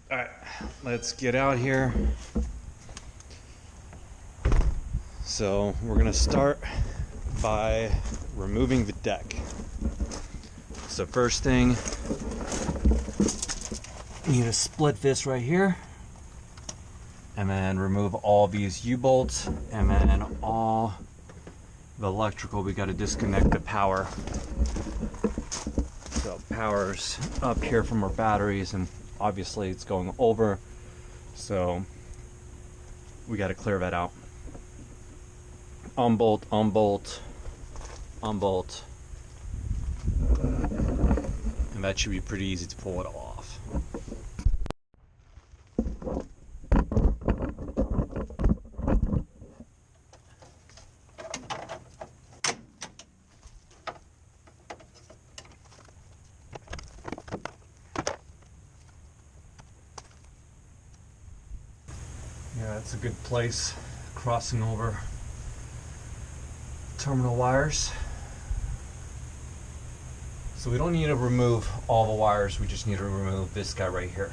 All right, let's get out here. So we're gonna start by removing the deck. So first thing, you need to split this right here, and then remove all these U-bolts, and then all the electrical. We got to disconnect the power. So power's up here from our batteries, and obviously it's going over, so we got to clear that out. Unbolt, unbolt, unbolt, and that should be pretty easy to pull it off. Yeah, it's a good place, crossing over terminal wires. So we don't need to remove all the wires, we just need to remove this guy right here.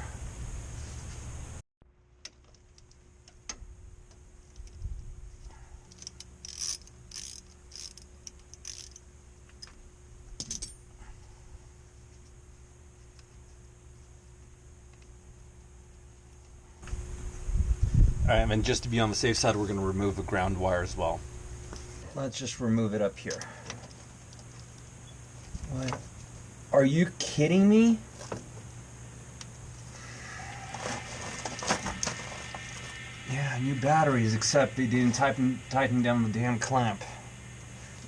Alright, and then just to be on the safe side, we're going to remove the ground wire as well. Let's just remove it up here. What? Are you kidding me? Yeah, new batteries, except they didn't tighten down the damn clamp.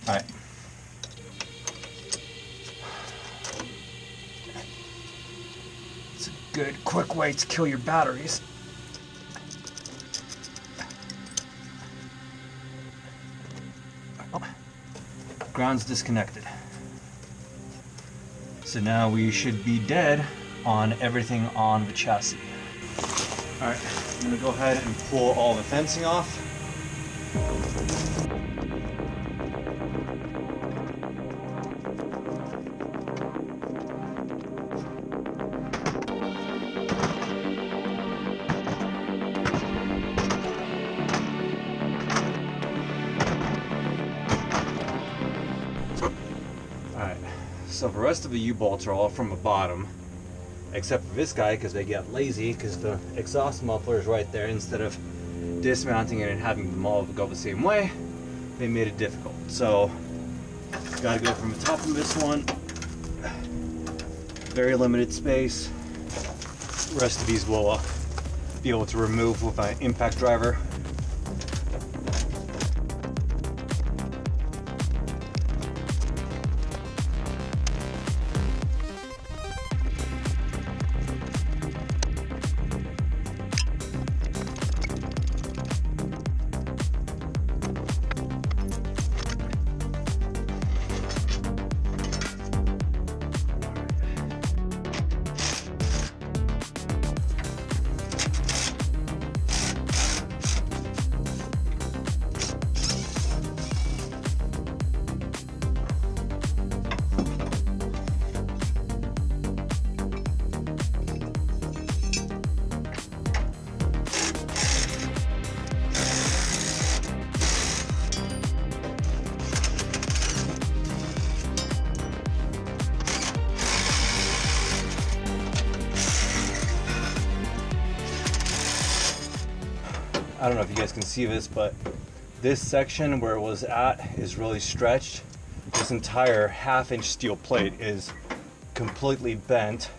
Alright. It's a good, quick way to kill your batteries. Ground's disconnected. So now we should be dead on everything on the chassis. Alright, I'm gonna go ahead and pull all the fencing off. So the rest of the U-bolts are all from the bottom, except for this guy because they get lazy because the exhaust muffler is right there. Instead of dismounting it and having them all go the same way, they made it difficult. So gotta go from the top of this one. Very limited space. The rest of these will be able to remove with an impact driver. I don't know if you guys can see this, but this section where it was at is really stretched. This entire half-inch steel plate is completely bent,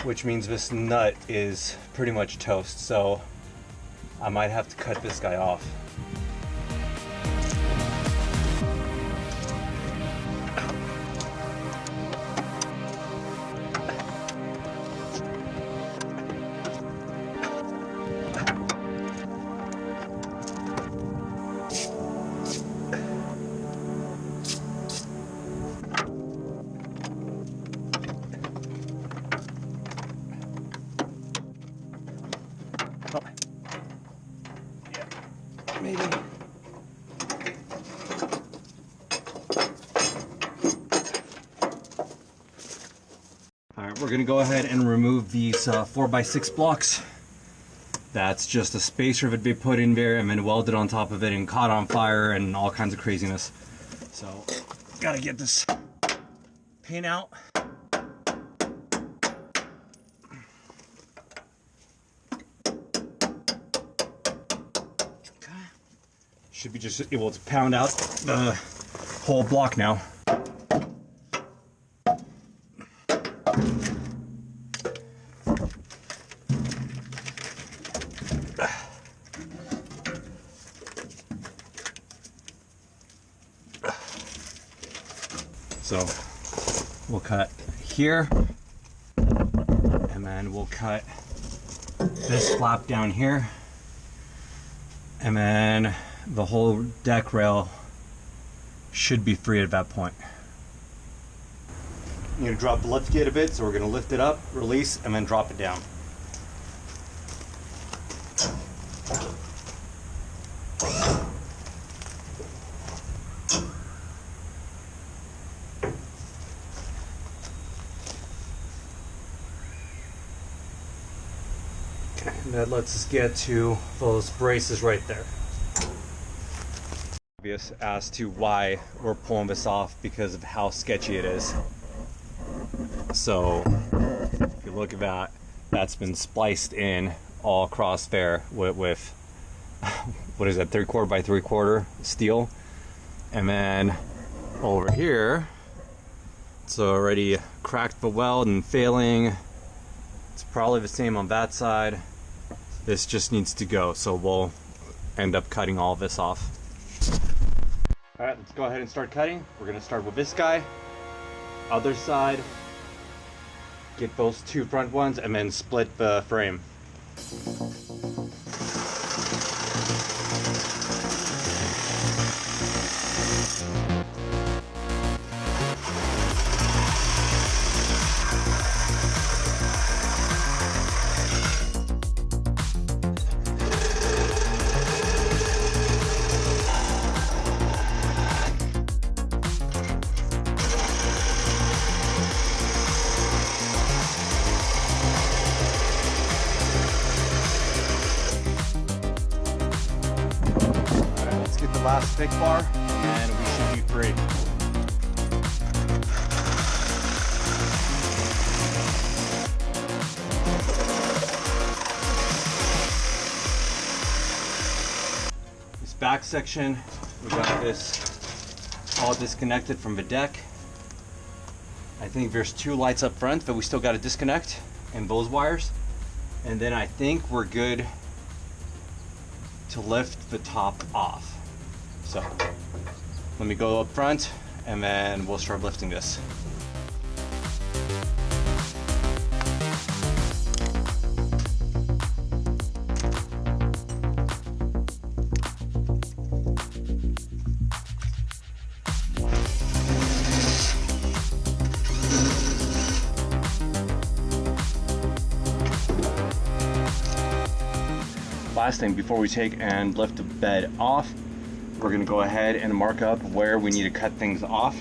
which means this nut is pretty much toast. So I might have to cut this guy off. gonna go ahead and remove these 4x6 blocks. That's just a spacer that they put in there and then welded on top of it and caught on fire and all kinds of craziness. So, gotta get this pin out. Should be just able to pound out the whole block now. So we'll cut here, and then we'll cut this flap down here, and then the whole deck rail should be free at that point. I'm going to drop the lift gate a bit, so we're going to lift it up, release, and then drop it down. And that lets us get to those braces right there. Obvious as to why we're pulling this off, because of how sketchy it is. So if you look at that, that's been spliced in all across there with what is that, 3/4 by 3/4 steel. And then over here, it's already cracked the weld and failing. It's probably the same on that side. This just needs to go, so we'll end up cutting all of this off. All right, let's go ahead and start cutting. We're gonna start with this guy, other side, get those two front ones, and then split the frame. Last thick bar, and we should be free. This back section, we got this all disconnected from the deck. I think there's 2 lights up front, but we still got to disconnect, and those wires. And then I think we're good to lift the top off. So let me go up front, and then we'll start lifting this. Last thing before we take and lift the bed off, we're going to go ahead and mark up where we need to cut things off.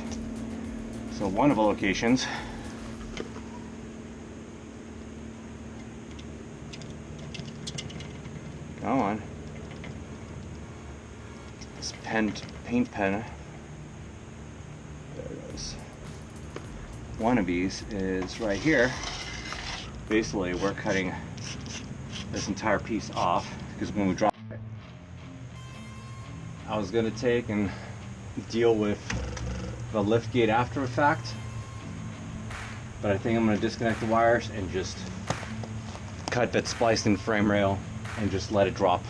So one of the locations, go on, this paint pen, there it goes. One of these is right here. Basically we're cutting this entire piece off, because when we drop it, I was going to take and deal with the lift gate after the fact, but I think I'm going to disconnect the wires and just cut that spliced in frame rail and just let it drop.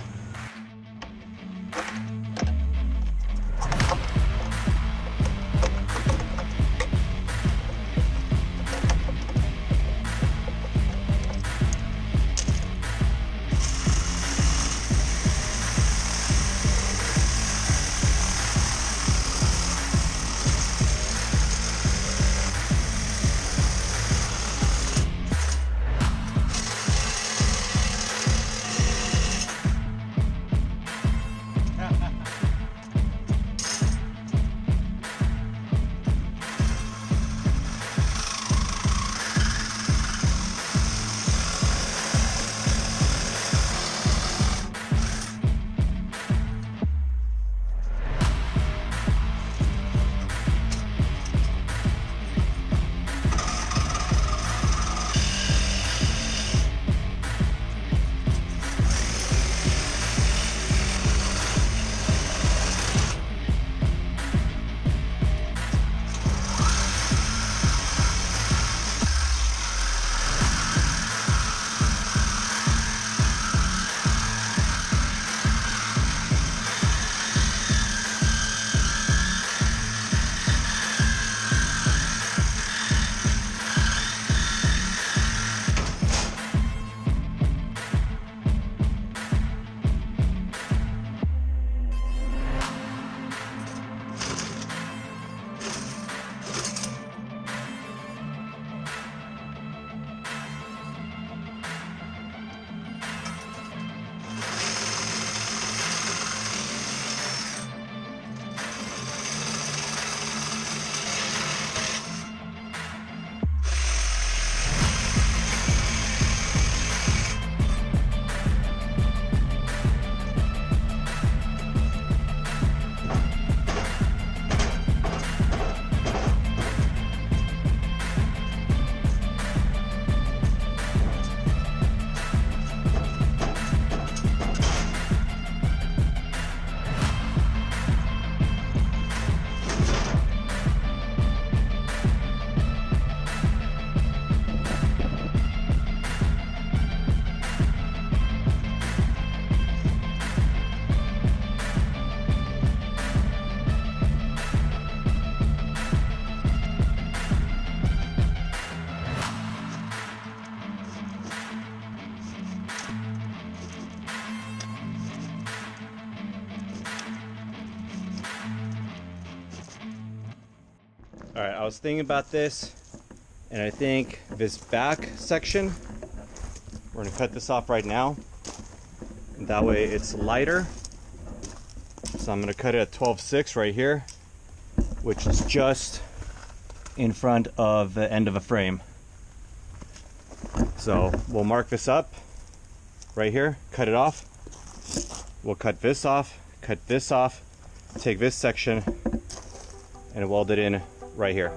All right, I was thinking about this, and I think this back section, we're gonna cut this off right now. That way it's lighter. So I'm gonna cut it at 12/6 right here, which is just in front of the end of a frame. So we'll mark this up right here, cut it off. We'll cut this off, take this section and weld it in right here.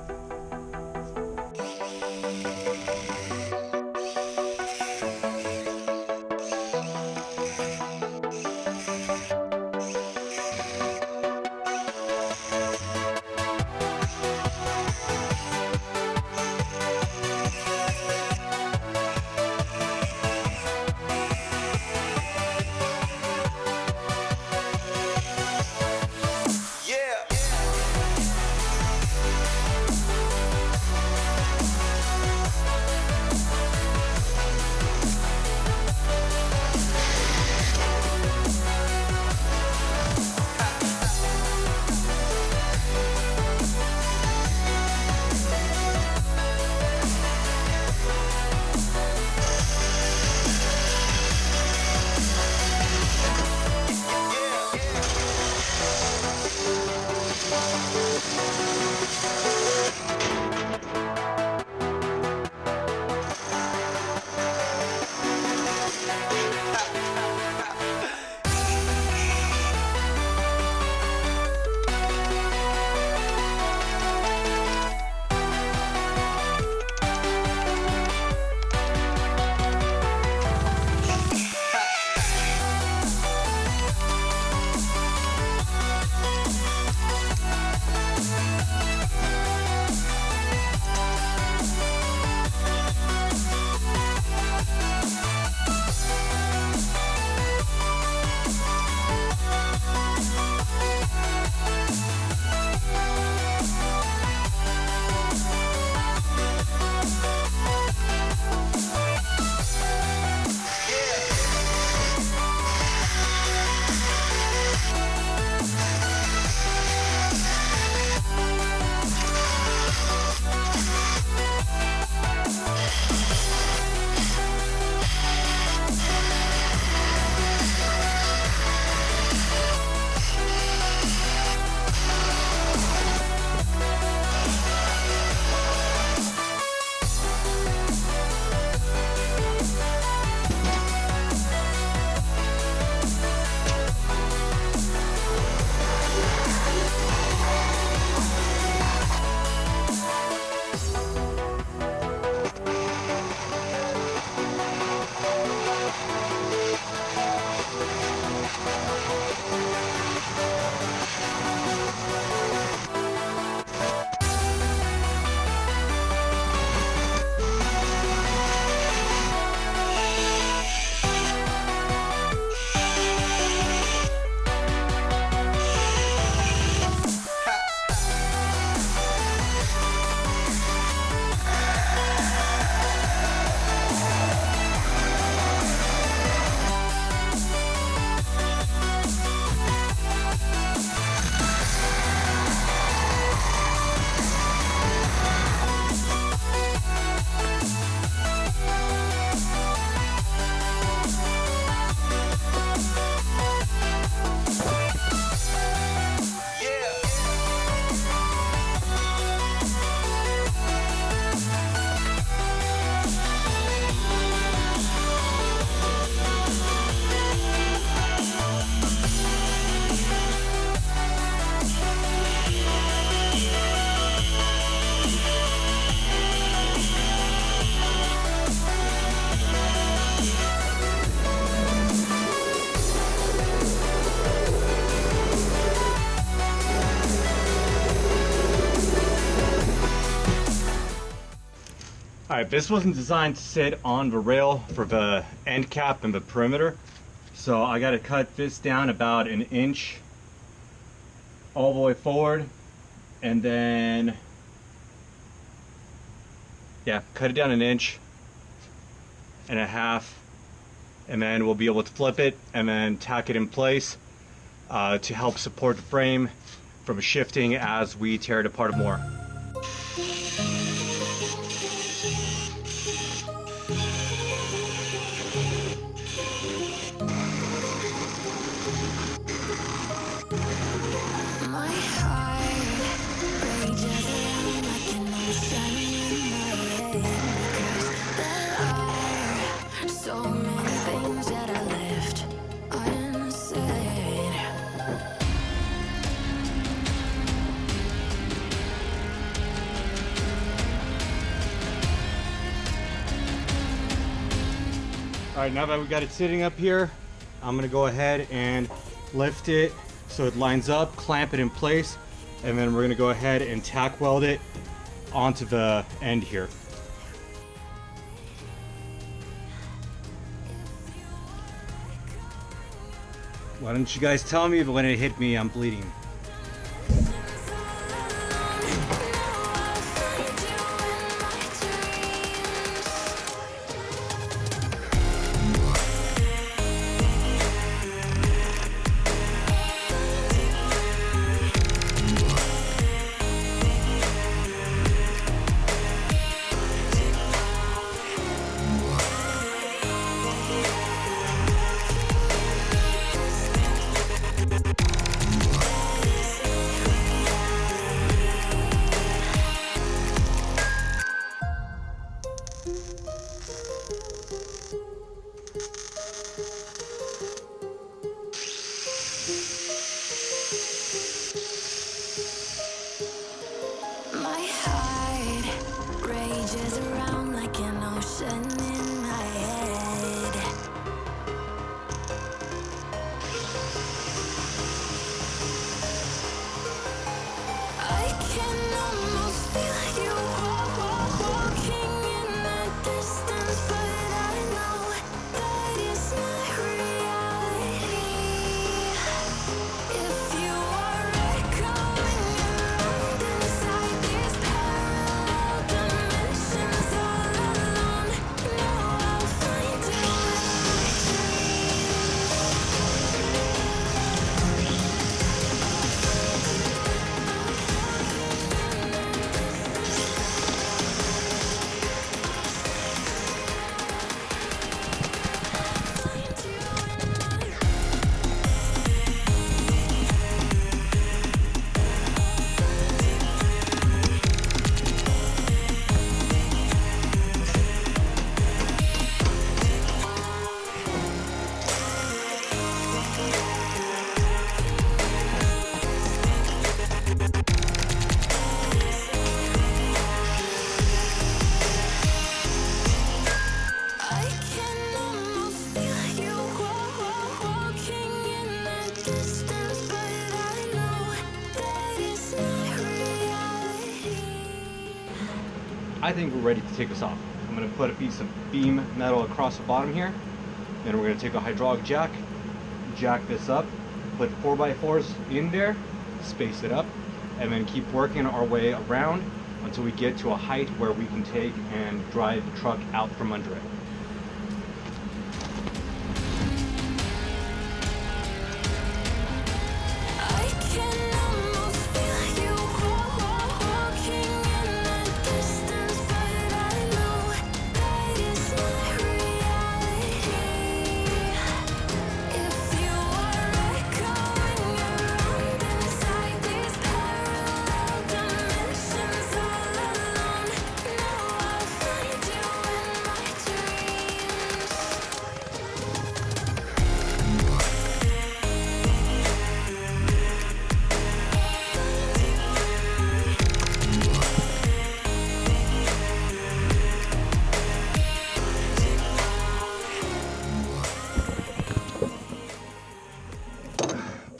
Alright, this wasn't designed to sit on the rail for the end cap and the perimeter, so I got to cut this down about an inch all the way forward, and then cut it down an inch and a half, and then we'll be able to flip it and then tack it in place to help support the frame from shifting as we tear it apart more. So many things that I left unsaid. All right, now that we got it sitting up here, I'm gonna go ahead and lift it so it lines up, clamp it in place, and then we're gonna go ahead and tack weld it onto the end here. Why don't you guys tell me when it hit me I'm bleeding? My heart rages around like an ocean in my head. I can almost feel you walking in the distance, but I know that it's not reality. If you are echoing around inside these parallel dimensions all alone, know I'll find you in my I can almost feel you walking in the distance, but I know that it's not reality. I think we're ready to take this off. I'm gonna put a piece of beam metal across the bottom here. Then we're gonna take a hydraulic jack this up, put 4x4s in there, space it up, and then keep working our way around until we get to a height where we can take and drive the truck out from under it. I can almost feel you walking in the distance, but I know that it's not reality. If you are echoing around inside these parallel dimensions all alone, know I'll find you in my dreams.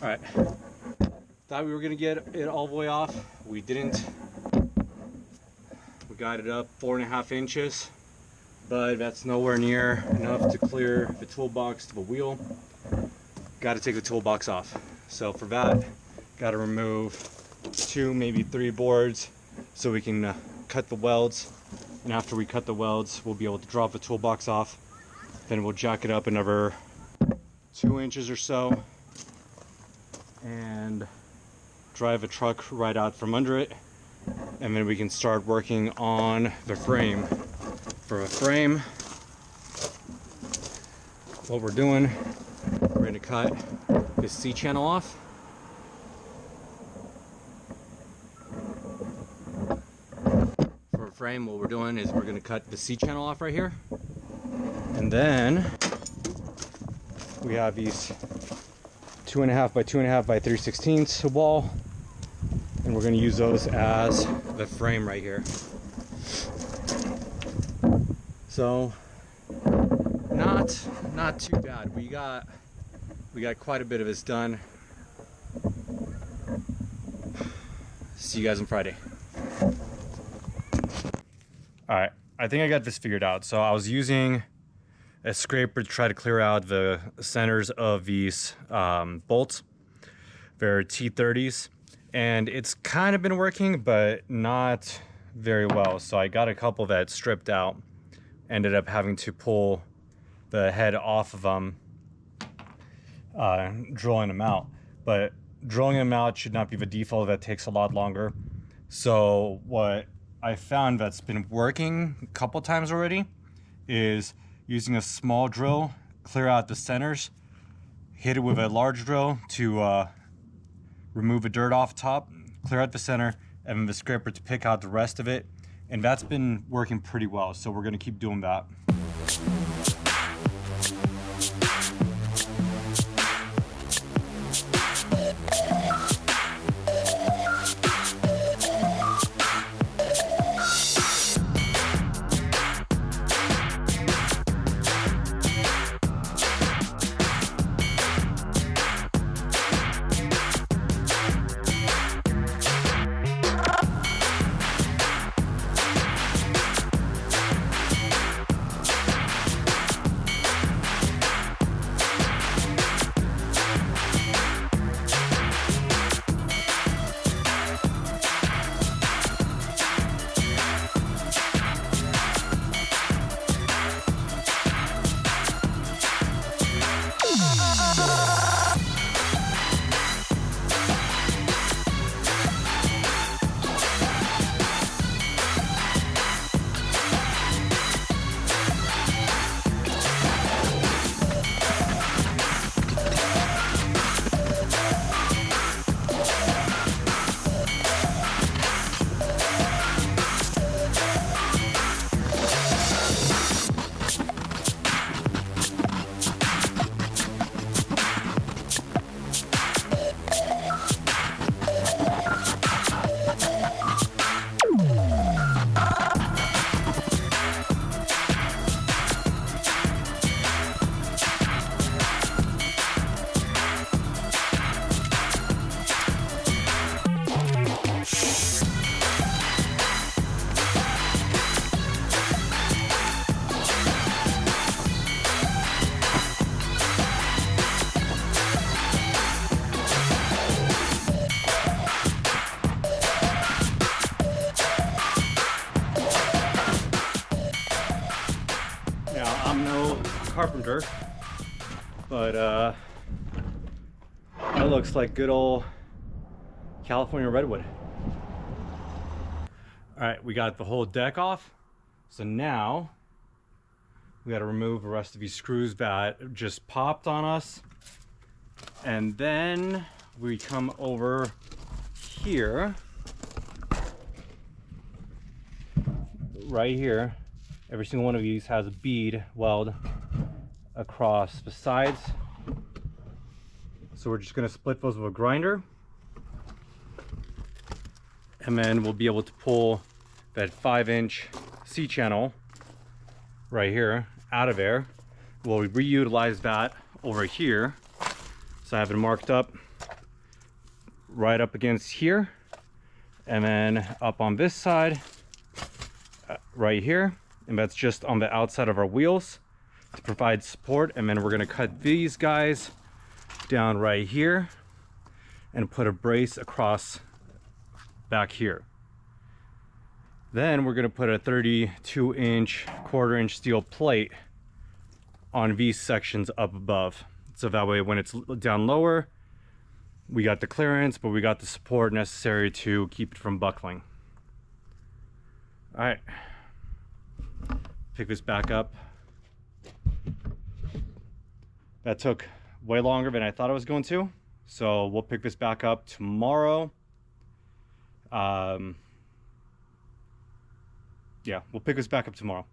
All right, thought we were gonna get it all the way off. We didn't. We got it up 4.5 inches, but that's nowhere near enough to clear the toolbox to the wheel. Got to take the toolbox off. So for that, got to remove 2, maybe 3 boards so we can cut the welds. And after we cut the welds, we'll be able to drop the toolbox off. Then we'll jack it up another 2 inches or so and drive a truck right out from under it. And then we can start working on the frame. For a frame, what we're doing, we're going to cut this C-channel off. For a frame, what we're doing is we're going to cut the C-channel off right here. And And then we have these 2.5 by 2.5 by 3/16 wall, and we're going to use those as the frame right here. So not too bad. We got quite a bit of this done. See you guys on Friday. All right, I think I got this figured out. So I was using a scraper to try to clear out the centers of these bolts. They're T30s, and it's kind of been working, but not very well. So I got a couple that stripped out. Ended up having to pull the head off of them, drilling them out. But drilling them out should not be the default. That takes a lot longer. So what I found that's been working a couple times already is using a small drill, clear out the centers, hit it with a large drill to remove the dirt off top, clear out the center, and then the scraper to pick out the rest of it. And that's been working pretty well, so we're gonna keep doing that. Carpenter, but that looks like good old California redwood. All right, we got the whole deck off, so now we got to remove the rest of these screws that just popped on us, and then we come over here, right here. Every single one of these has a bead weld across the sides. So we're just going to split those with a grinder. And then we'll be able to pull that 5-inch C-channel right here out of there. We'll reutilize that over here. So I have it marked up right up against here. And then up on this side, right here. And that's just on the outside of our wheels to provide support. And then we're going to cut these guys down right here and put a brace across back here. Then we're going to put a 32-inch, 1/4-inch steel plate on these sections up above. So that way when it's down lower, we got the clearance, but we got the support necessary to keep it from buckling. All right. Pick this back up. That took way longer than I thought it was going to. So we'll pick this back up tomorrow. Yeah, we'll pick this back up tomorrow.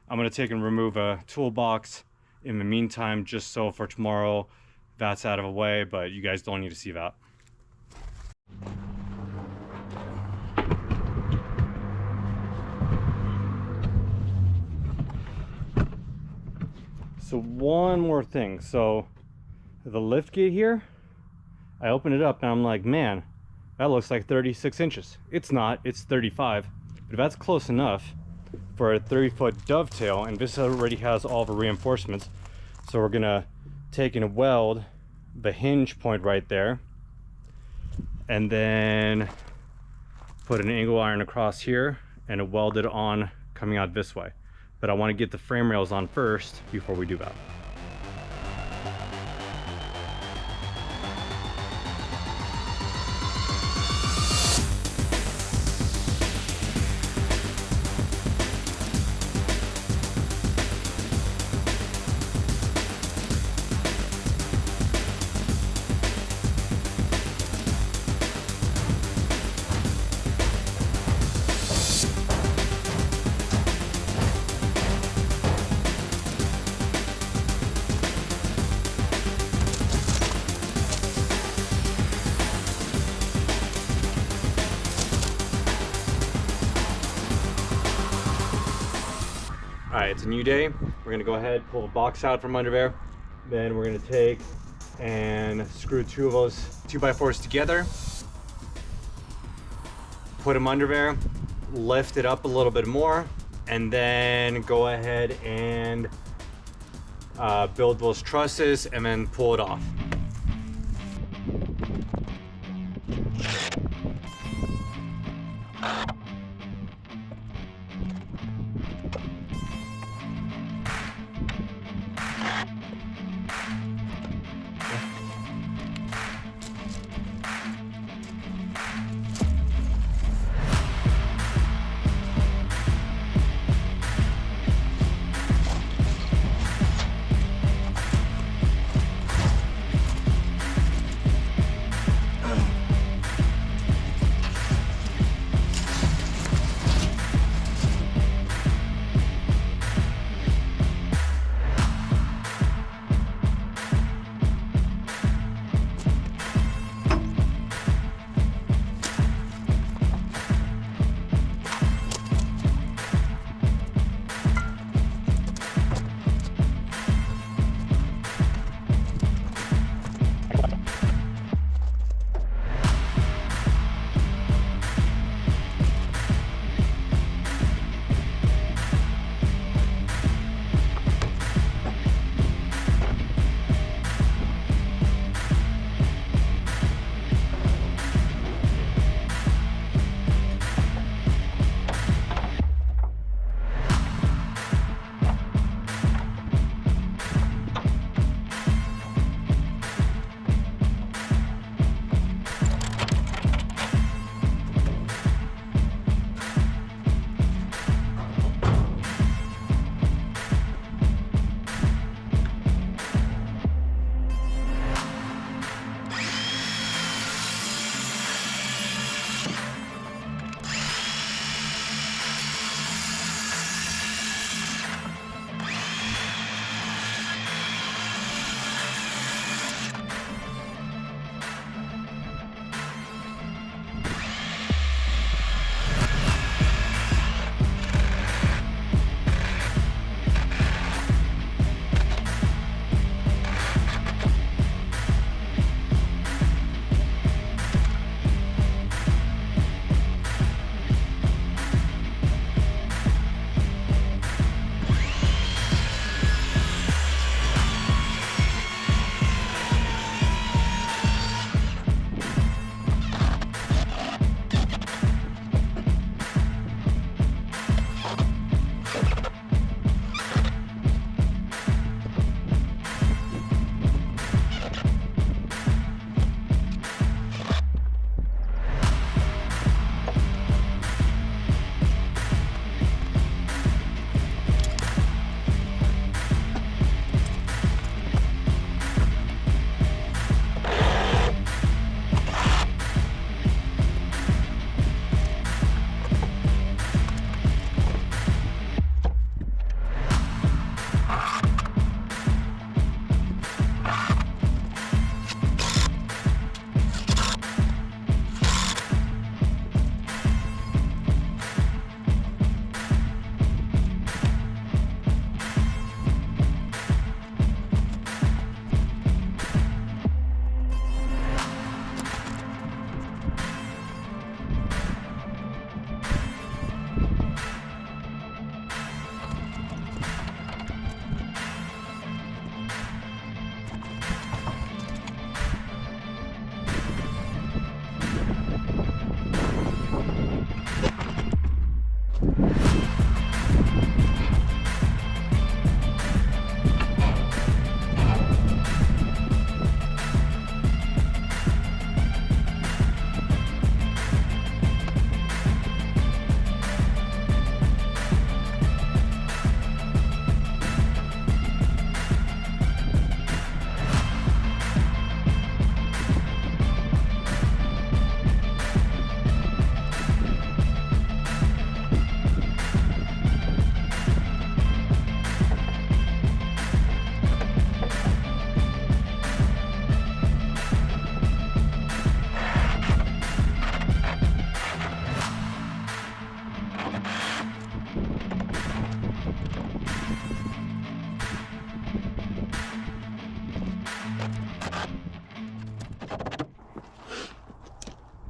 I'm gonna take and remove a toolbox in the meantime, just so for tomorrow that's out of the way, but you guys don't need to see that. So one more thing. So the lift gate here, I open it up and I'm like, man, that looks like 36 inches. It's not, it's 35, but that's close enough for a 30-foot dovetail, and this already has all the reinforcements. So we're gonna take and weld the hinge point right there, and then put an angle iron across here and weld it on coming out this way. But I want to get the frame rails on first before we do that. All right, it's a new day. We're gonna go ahead, pull a box out from under there. Then we're gonna take and screw two of those 2x4s together, put them under there, lift it up a little bit more, and then go ahead and build those trusses and then pull it off.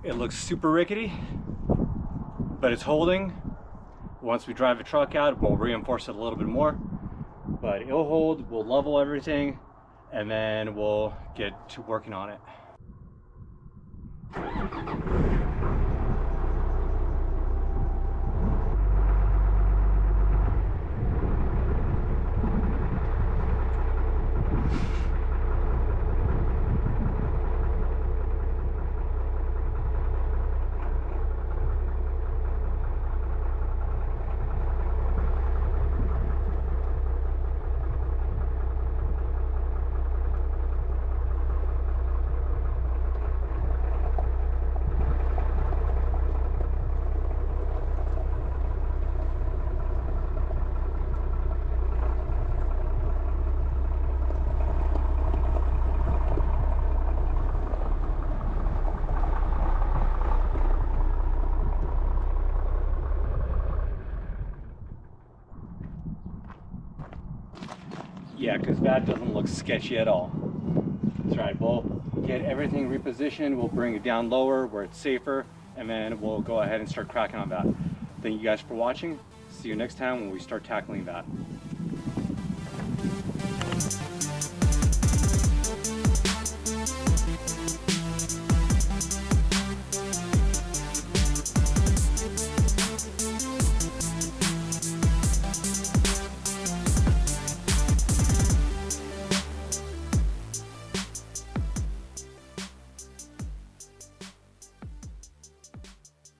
It looks super rickety, but it's holding. Once we drive the truck out, we'll reinforce it a little bit more, but it'll hold. We'll level everything, and then we'll get to working on it. Yeah, because that doesn't look sketchy at all. That's right, we'll get everything repositioned, we'll bring it down lower where it's safer, and then we'll go ahead and start cracking on that. Thank you guys for watching. See you next time when we start tackling that.